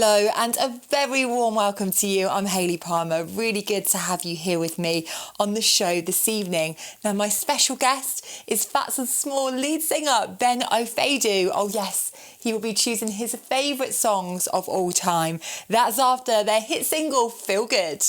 Hello and a very warm welcome to you. I'm Hayley Palmer. Really good to have you here with me on the show this evening. Now, my special guest is Phats and Small lead singer Ben Ofoedu. Oh yes, he will be choosing his favourite songs of all time. That's after their hit single, Feel Good.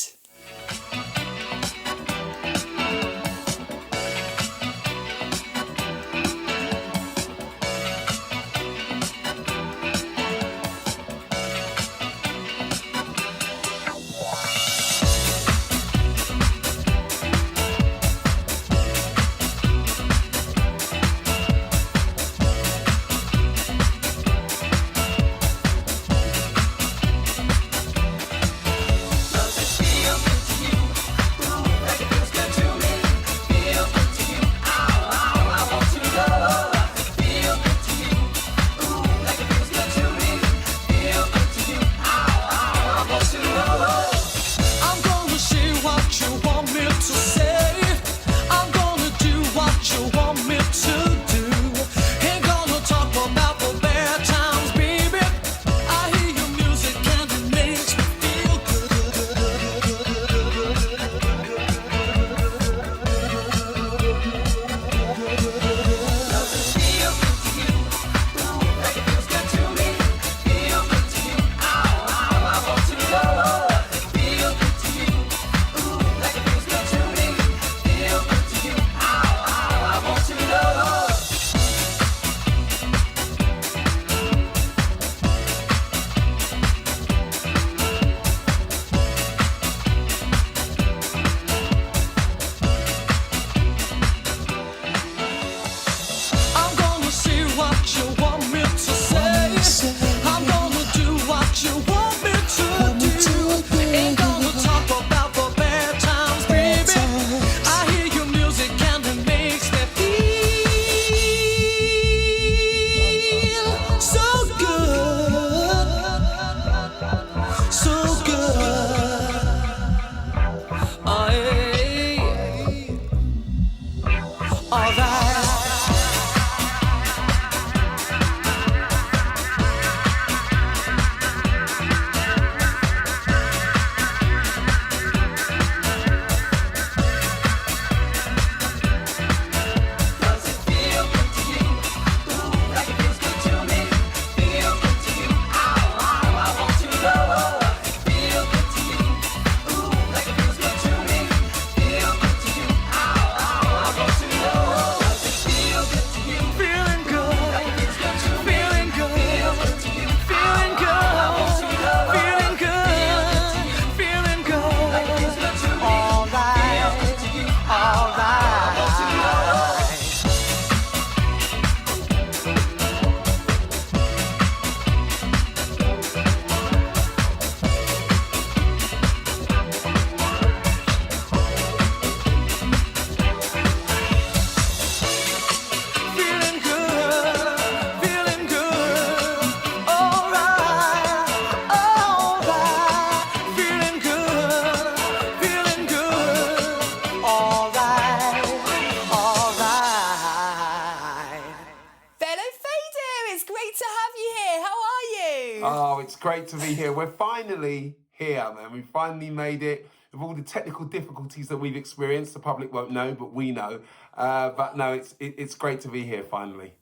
Oh, it's great to be here. We're finally here, man. We finally made it with all the technical difficulties that we've experienced. The public won't know, but we know. But no, it's great to be here finally.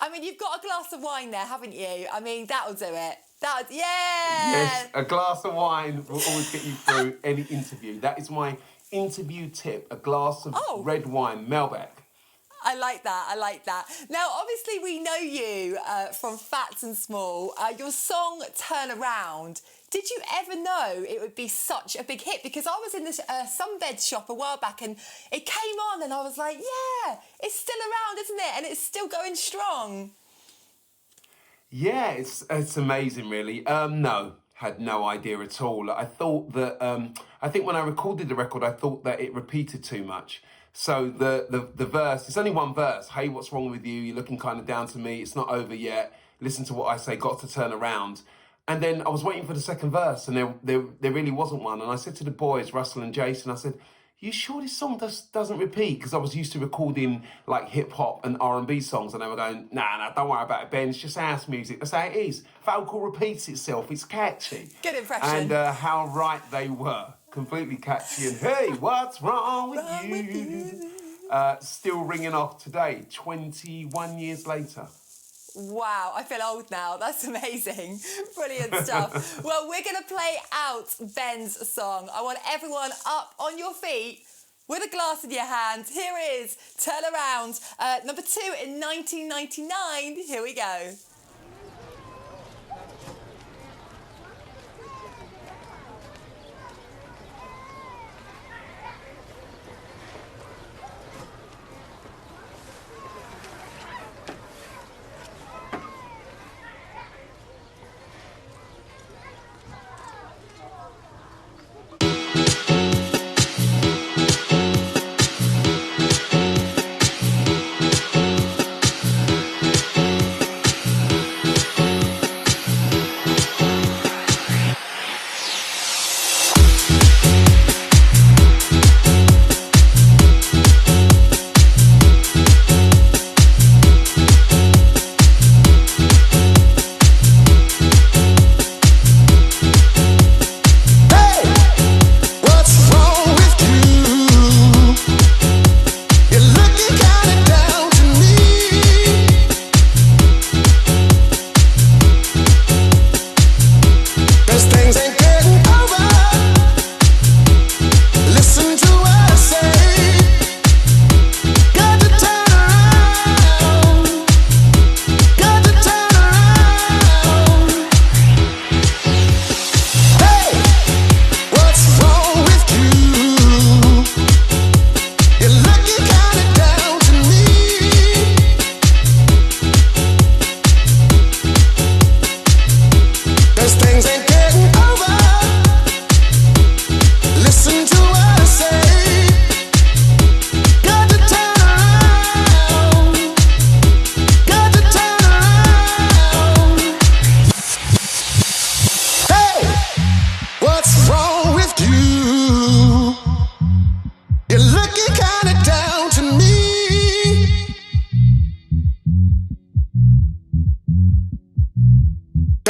I mean, you've got a glass of wine there, haven't you? I mean, that'll do it. Yeah! Yes, a glass of wine will always get you through any interview. That is my interview tip, a glass of red wine, Melbeck. I like that. Now, obviously, we know you from Phats and Small. Your song, Turn Around. Did you ever know it would be such a big hit? Because I was in this sunbed shop a while back and it came on and I was like, yeah, it's still around, isn't it? And it's still going strong. Yeah, it's amazing, really. No, had no idea at all. I thought that, I think when I recorded the record, I thought that it repeated too much. So the verse, it's only one verse. Hey, what's wrong with you? You're looking kind of down to me. It's not over yet. Listen to what I say, got to turn around. And then I was waiting for the second verse and there really wasn't one. And I said to the boys, Russell and Jason, I said, you sure this song doesn't repeat? Because I was used to recording like hip hop and R&B songs, and they were going, nah, don't worry about it, Ben. It's just house music. That's how it is. Vocal repeats itself. It's catchy. Good impression. And how right they were. Completely catchy. And hey, what's wrong with you? Still ringing off today, 21 years later. Wow, I feel old now. That's amazing. Brilliant stuff. Well, we're going to play out Ben's song. I want everyone up on your feet with a glass in your hand. Here is Turn Around, number 2 in 1999. Here we go.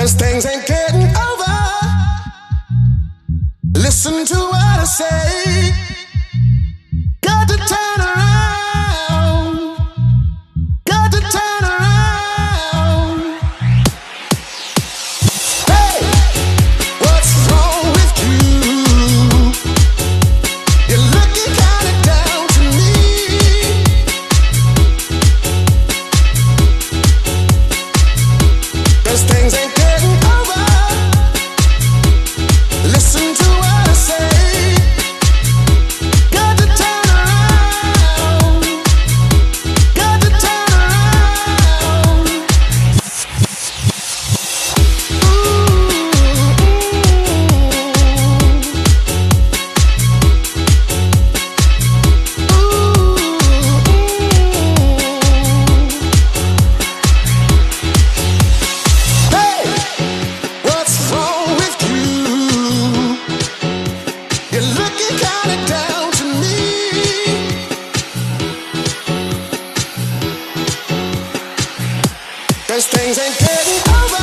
Things ain't getting over. Listen to what I say. Got to turn around. Got to turn around. Hey, what's wrong with you? You're looking kinda down to me. Those things ain't things ain't getting over.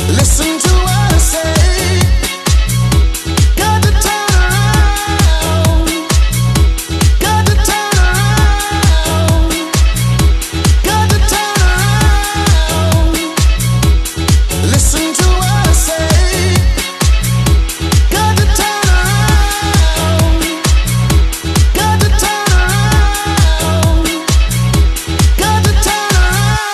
Listen to what I say. Got to turn around. Got to turn around. Got to turn around. Listen to what I say. Got to turn around. Got to turn around. Got to turn around.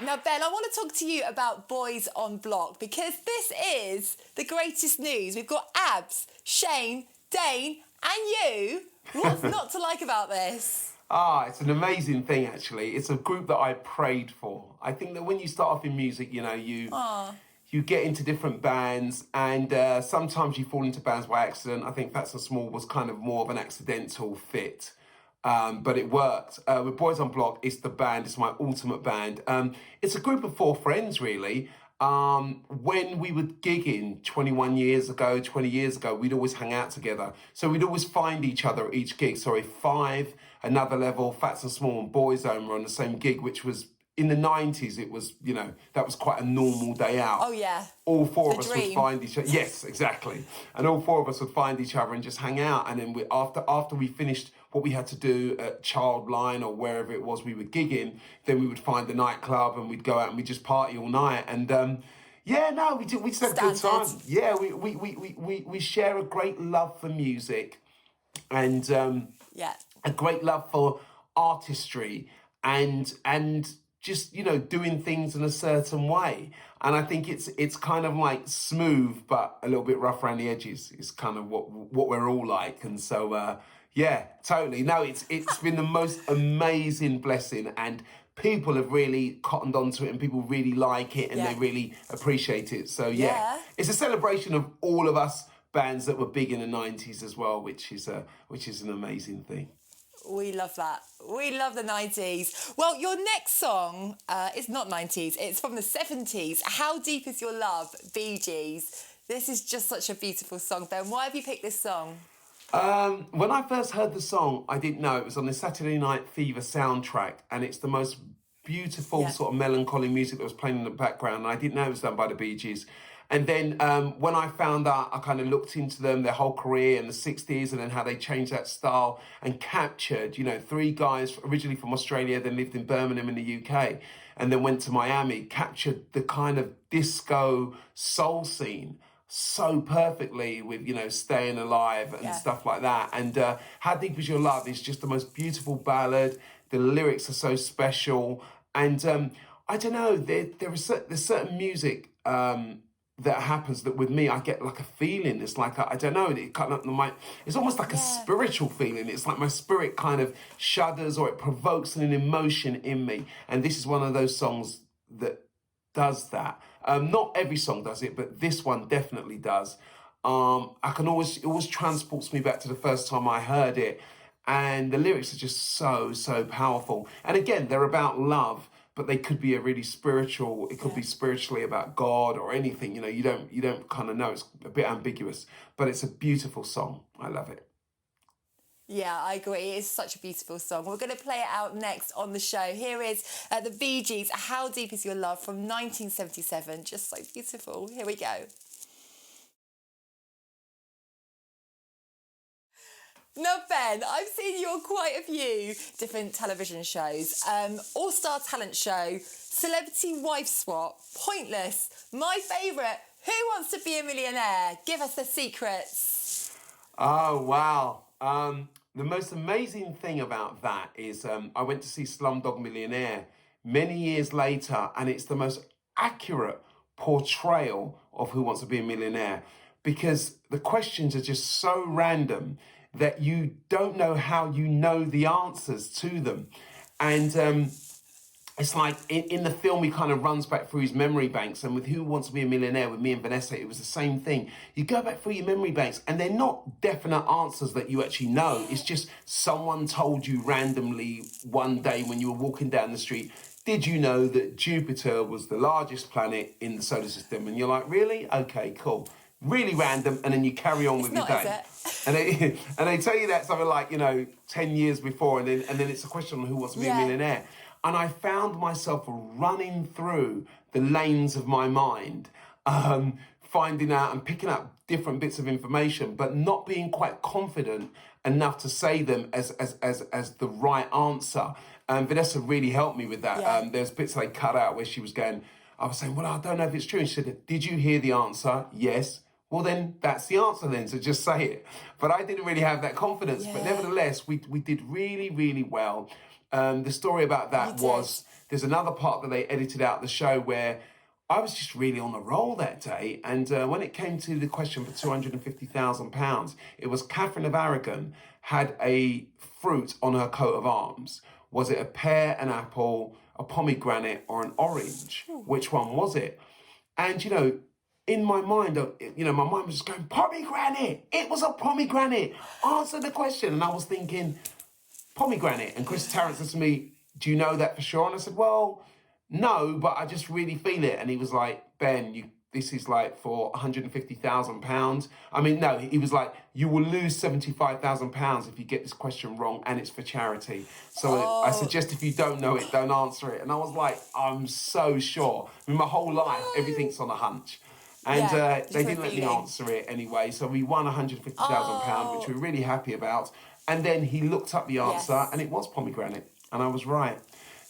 Now, Ben, I want to talk to you about Boys on Block because this is the greatest news. We've got Abs, Shane, Dane, and you. What's not to like about this? It's an amazing thing, actually. It's a group that I prayed for. I think that when you start off in music, you know, you get into different bands, and sometimes you fall into bands by accident. I think Phats and Small was kind of more of an accidental fit. But it worked. With Boys on Block, it's the band. It's my ultimate band. It's a group of 4 friends, really. When we were gigging 21 years ago, 20 years ago, we'd always hang out together. So we'd always find each other at each gig. So if Five, Another Level, Phats and Small and Boyzone were on the same gig, which was in the 90s, it was, that was quite a normal day out. Oh, yeah. All four The of us dream. would find each other. Yes, exactly. And all four of us would find each other and just hang out. And then after we finished what we had to do at Childline or wherever it was we were gigging, then we would find the nightclub and we'd go out and we'd just party all night. And we just had a good time. Yeah, we share a great love for music and a great love for artistry and just doing things in a certain way. And I think it's kind of like smooth but a little bit rough around the edges. It's kind of what we're all like. And so totally. No, it's been the most amazing blessing, and people have really cottoned onto it and people really like it and they really appreciate it. So it's a celebration of all of us bands that were big in the 90s as well, which is an amazing thing. We love that. We love the 90s. Well, your next song is not 90s. It's from the 70s. How Deep Is Your Love, Bee Gees. This is just such a beautiful song, Ben. Why have you picked this song? When I first heard the song, I didn't know. It was on the Saturday Night Fever soundtrack, and it's the most beautiful sort of melancholy music that was playing in the background, and I didn't know it was done by the Bee Gees. And then when I found out, I kind of looked into them, their whole career in the 60s, and then how they changed that style and captured, three guys originally from Australia, then lived in Birmingham in the UK, and then went to Miami, captured the kind of disco soul scene so perfectly with, Staying Alive and stuff like that. And How Deep Is Your Love is just the most beautiful ballad. The lyrics are so special. And I don't know, there's certain music that happens that with me, I get like a feeling. It's like, I don't know, it's almost like a spiritual feeling. It's like my spirit kind of shudders or it provokes an emotion in me. And this is one of those songs that does that. Not every song does it, but this one definitely does. It always transports me back to the first time I heard it. And the lyrics are just so, so powerful. And again, they're about love, but they could be it could be spiritually about God or anything. You don't kind of know. It's a bit ambiguous, but it's a beautiful song. I love it. Yeah, I agree. It is such a beautiful song. We're going to play it out next on the show. Here is the Bee Gees, How Deep Is Your Love from 1977. Just so beautiful. Here we go. Now, Ben, I've seen you on quite a few different television shows. All-Star Talent Show, Celebrity Wife Swap, Pointless, my favourite, Who Wants to Be a Millionaire? Give us the secrets. Oh, wow. The most amazing thing about that is I went to see Slumdog Millionaire many years later, and it's the most accurate portrayal of Who Wants to Be a Millionaire, because the questions are just so random that you don't know how you know the answers to them. And it's like in the film, he kind of runs back through his memory banks. And with Who Wants to Be a Millionaire, with me and Vanessa, it was the same thing. You go back through your memory banks and they're not definite answers that you actually know. It's just someone told you randomly one day when you were walking down the street, did you know that Jupiter was the largest planet in the solar system? And you're like, really? Okay, cool. Really random, and then you carry on with your day. And they tell you that something like, 10 years before, and then it's a question on Who Wants to Be a Millionaire. And I found myself running through the lanes of my mind, finding out and picking up different bits of information, but not being quite confident enough to say them as the right answer. Vanessa really helped me with that. There's bits I cut out where she was going, I was saying, well, I don't know if it's true. And she said, did you hear the answer? Yes. Well, then that's the answer then, so just say it. But I didn't really have that confidence. But nevertheless, we did really, really well. The story about that was, there's another part that they edited out the show where I was just really on a roll that day. And when it came to the question for £250,000, it was Catherine of Aragon had a fruit on her coat of arms. Was it a pear, an apple, a pomegranate, or an orange? Which one was it? And, in my mind, my mind was just going, pomegranate! It was a pomegranate! Answer the question. And I was thinking, pomegranate. And Chris Tarrant said to me, do you know that for sure? And I said, well, no, but I just really feel it. And he was like, Ben, this is like for £150,000. I mean, no, he was like, you will lose £75,000 if you get this question wrong, and it's for charity. So I suggest if you don't know it, don't answer it. And I was like, I'm so sure. I mean, my whole life, everything's on a hunch. And they didn't let me answer it anyway. So we won £150,000, which we're really happy about. And then he looked up the answer, and it was pomegranate. And I was right.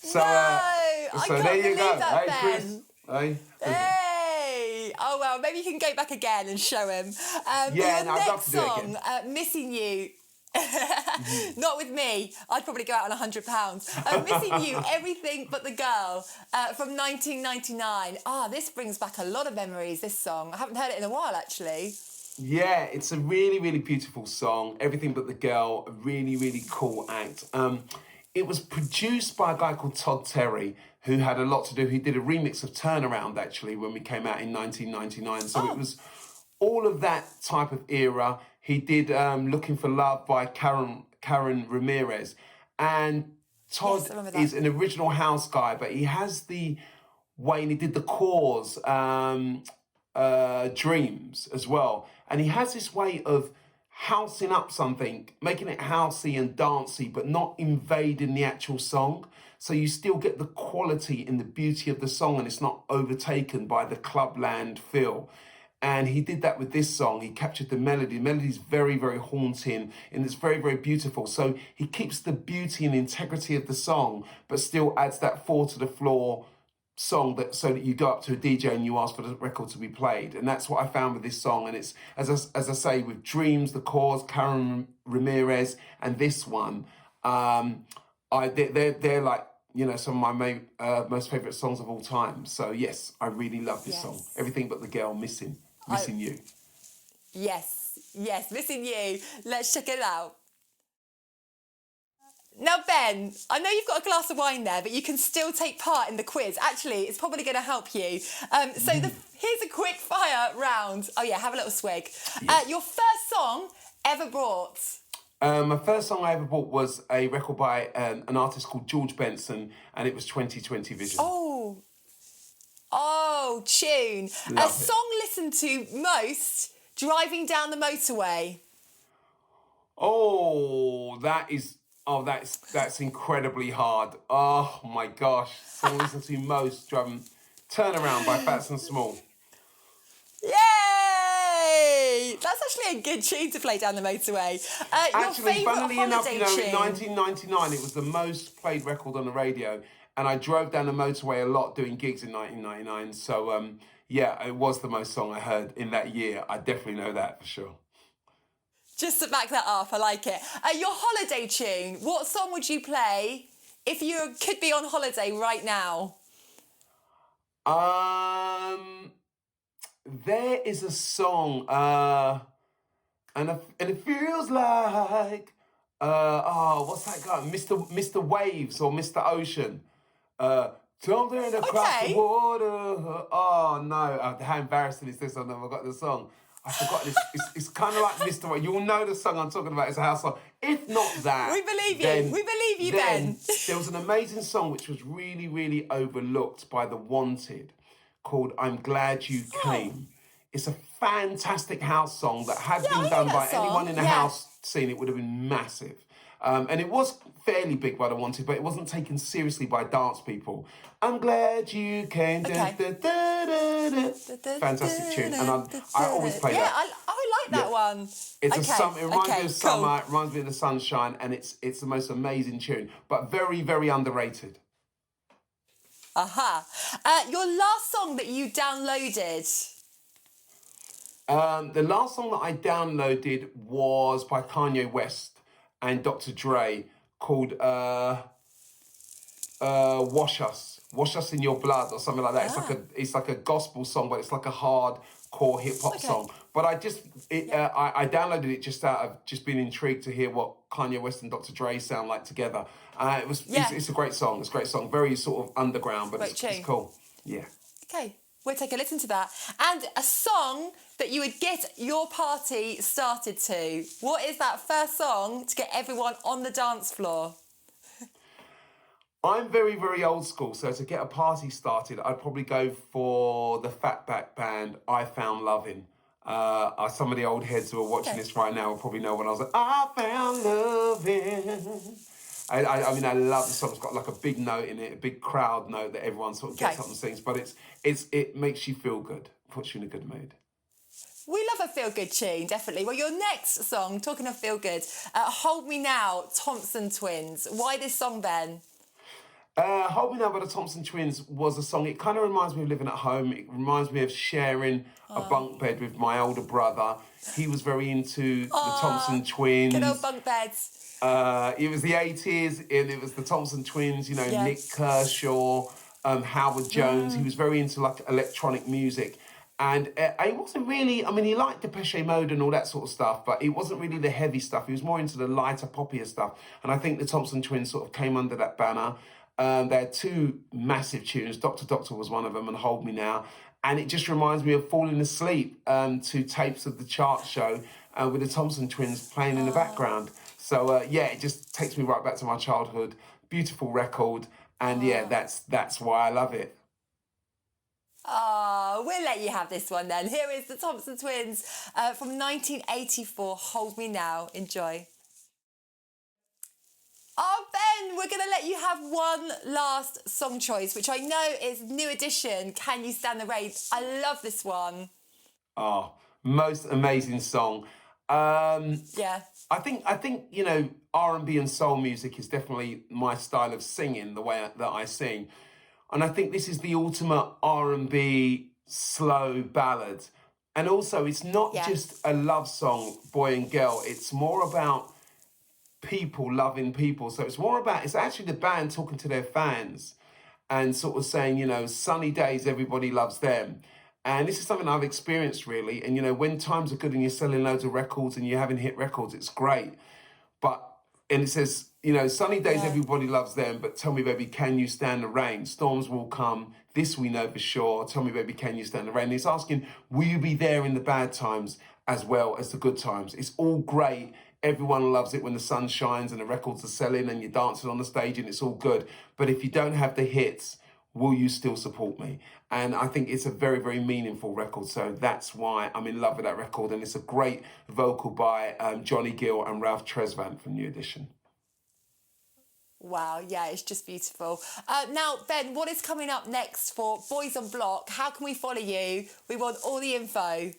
So, No, I can't there you believe go. that, Hey, Chris. Ben. Hey. Hey! Oh, well, maybe you can go back again and show him. Yeah, your no, I'd love next to do it song, Missing You. Not with me. I'd probably go out on £100. Missing You, Everything But the Girl from 1999. This brings back a lot of memories, this song. I haven't heard it in a while, actually. Yeah, it's a really, really beautiful song. Everything But the Girl, a really, really cool act. It was produced by a guy called Todd Terry, who had a lot to do. He did a remix of Turnaround, actually, when we came out in 1999. So it was all of that type of era. He did Looking for Love by Karen Ramirez. And Todd is an original house guy, but he has the way, and he did the Cause, Dreams as well. And he has this way of housing up something, making it housey and dancey, but not invading the actual song. So you still get the quality and the beauty of the song, and it's not overtaken by the clubland feel. And he did that with this song. He captured the melody. The melody is very, very haunting, and it's very, very beautiful. So he keeps the beauty and integrity of the song, but still adds that four to the floor song so that you go up to a DJ and you ask for the record to be played. And that's what I found with this song. And it's, as I say, with Dreams, The Cause, Karen Ramirez, and this one, they're like, some of my most favourite songs of all time. So yes, I really love this song. Everything But the Girl, Missing You. Yes, Missing You. Let's check it out. Now, Ben, I know you've got a glass of wine there, but you can still take part in the quiz. Actually, it's probably going to help you. Here's a quick fire round. Oh, yeah, have a little swig. Your first song ever brought? My first song I ever bought was a record by an artist called George Benson, and it was 2020 Vision. Tune. A song listened to most driving down the motorway. That's incredibly hard. Oh my gosh. Song listen to most driving. Turnaround by Phats and Small. Yay! That's actually a good tune to play down the motorway. Your favourite holiday tune? In 1999, it was the most played record on the radio, and I drove down the motorway a lot doing gigs in 1999. So, it was the most song I heard in that year. I definitely know that for sure. Just to back that up, I like it. Your holiday tune, what song would you play if you could be on holiday right now? There is a song, and it feels like, what's that guy? Mr. Waves or Mr. Ocean. Something across the water. Oh no, how embarrassing is this? I've never got the song. I forgot this. It's kind of like Mr. Waves. You'll know the song I'm talking about. It's a house song. If not that, we believe you. We believe you, Ben. There was an amazing song which was really, really overlooked by The Wanted, called "I'm Glad You Came." It's a fantastic house song that had been done by anyone in the house scene. It would have been massive. And it was fairly big by The Wanted, but it wasn't taken seriously by dance people. I'm glad you came. Fantastic tune. And I always play that. Yeah, I like that one. It's it reminds me of summer, it reminds me of the sunshine, and it's the most amazing tune, but very, very underrated. Your last song that you downloaded? The last song that I downloaded was by Kanye West and Dr. Dre, called Wash Us in Your Blood, or something like that. It's like a gospel song, but it's like a hardcore hip hop song. But I downloaded it just out of just being intrigued to hear what Kanye West and Dr. Dre sound like together. It's a great song. It's a great song. Very sort of underground, but it's cool. Yeah. Okay, we'll take a listen to that. And a song that you would get your party started to. What is that first song to get everyone on the dance floor? I'm very, very old school. So to get a party started, I'd probably go for the Fatback Band, I Found Lovin'. Some of the old heads who are watching this right now will probably know when I was like, I found loving. I mean, I love the song. It's got like a big note in it, a big crowd note that everyone sort of gets up and sings. But it makes you feel good, puts you in a good mood. We love a feel-good tune, definitely. Well, your next song, talking of feel-good, Hold Me Now, Thompson Twins. Why this song, Ben? Hold Me Now by the Thompson Twins was a song, it kind of reminds me of living at home. It reminds me of sharing a bunk bed with my older brother. He was very into the Thompson Twins. Good old bunk beds. It was the 80s, and it was the Thompson Twins, you know, Nick Kershaw, Howard Jones. He was very into like electronic music. And it wasn't really, I mean, he liked Depeche Mode and all that sort of stuff, but it wasn't really the heavy stuff. He was more into the lighter, poppier stuff. And I think the Thompson Twins sort of came under that banner. They had two massive tunes. Doctor Doctor was one of them, and Hold Me Now. And it just reminds me of falling asleep to tapes of the chart show with the Thompson Twins playing in the background. So, it just takes me right back to my childhood. Beautiful record. And, that's why I love it. Oh, we'll let you have this one then. Here is the Thompson Twins from 1984, Hold Me Now. Enjoy. Oh, Ben, we're going to let you have one last song choice, which I know is New Edition, Can You Stand the Rain? I love this one. Oh, most amazing song. Yeah. I think you know, R&B and soul music is definitely my style of singing, the way that I sing. And I think this is the ultimate R&B slow ballad. And also, it's not just a love song, boy and girl. It's more about people loving people. So it's actually the band talking to their fans and sort of saying, you know, sunny days, everybody loves them. And this is something I've experienced, really. And, you know, when times are good and you're selling loads of records and you're having hit records, it's great. And it says, you know, sunny days, everybody loves them. But tell me, baby, can you stand the rain? Storms will come. This we know for sure. Tell me, baby, can you stand the rain? And it's asking, will you be there in the bad times as well as the good times? It's all great. Everyone loves it when the sun shines and the records are selling and you're dancing on the stage and it's all good. But if you don't have the hits, will you still support me? And I think it's a very, very meaningful record. So that's why I'm in love with that record. And it's a great vocal by Johnny Gill and Ralph Tresvant from New Edition. Wow, yeah, it's just beautiful. Now, Ben, what is coming up next for Boys on Block? How can we follow you? We want all the info.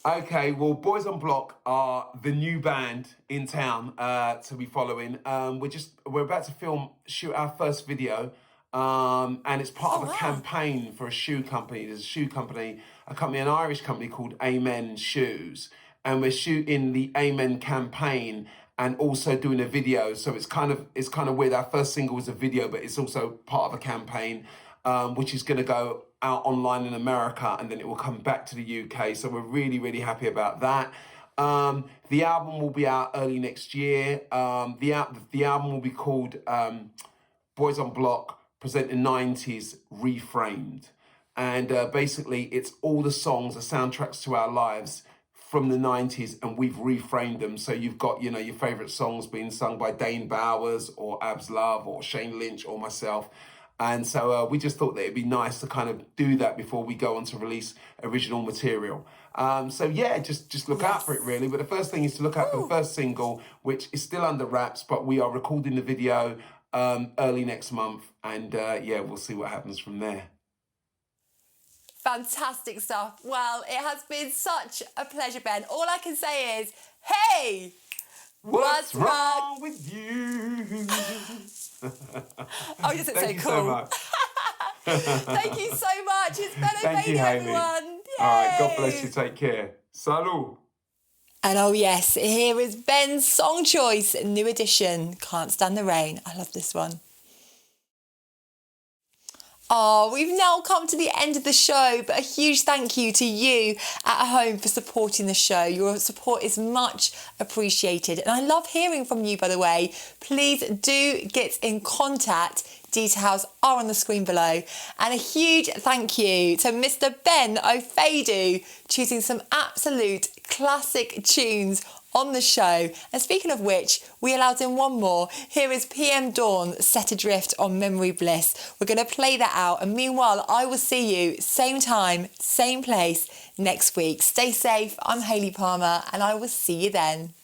Okay, well, Boys on Block are the new band in town to be following. We're about to shoot our first video. And it's part of a campaign for a shoe company. There's a shoe company, an Irish company called Amen Shoes. And we're shooting the Amen campaign and also doing a video. So it's kind of weird. Our first single was a video, but it's also part of a campaign, which is going to go out online in America and then it will come back to the UK. So we're really, really happy about that. The album will be out early next year. The album will be called Boys on Block Presenting 90s Reframed. And basically, it's all the songs, the soundtracks to our lives from the 90s, and we've reframed them. So you've got, you know, your favourite songs being sung by Dane Bowers or Abs Love or Shane Lynch or myself. And so we just thought that it'd be nice to kind of do that before we go on to release original material. Just look out for it, really. But the first thing is to look out for the first single, which is still under wraps, but we are recording the video early next month, and we'll see what happens from there. Fantastic stuff. Well, it has been such a pleasure, Ben. All I can say is, hey, what's wrong with you? Oh, isn't so cool? Thank you so much. Thank you so much. It's Ben Ofoedu, everyone. Yay. All right, God bless you. Take care. Salut. And oh yes, here is Ben's song choice, New Edition, Can't Stand the Rain. I love this one. Oh, we've now come to the end of the show, but a huge thank you to you at home for supporting the show. Your support is much appreciated. And I love hearing from you, by the way. Please do get in contact. Details are on the screen below. And a huge thank you to Mr. Ben Ofoedu, choosing some absolute classic tunes on the show. And speaking of which, we allowed in one more. Here is PM Dawn, Set Adrift on Memory Bliss. We're going to play that out. And meanwhile, I will see you same time, same place next week. Stay safe. I'm Hayley Palmer and I will see you then.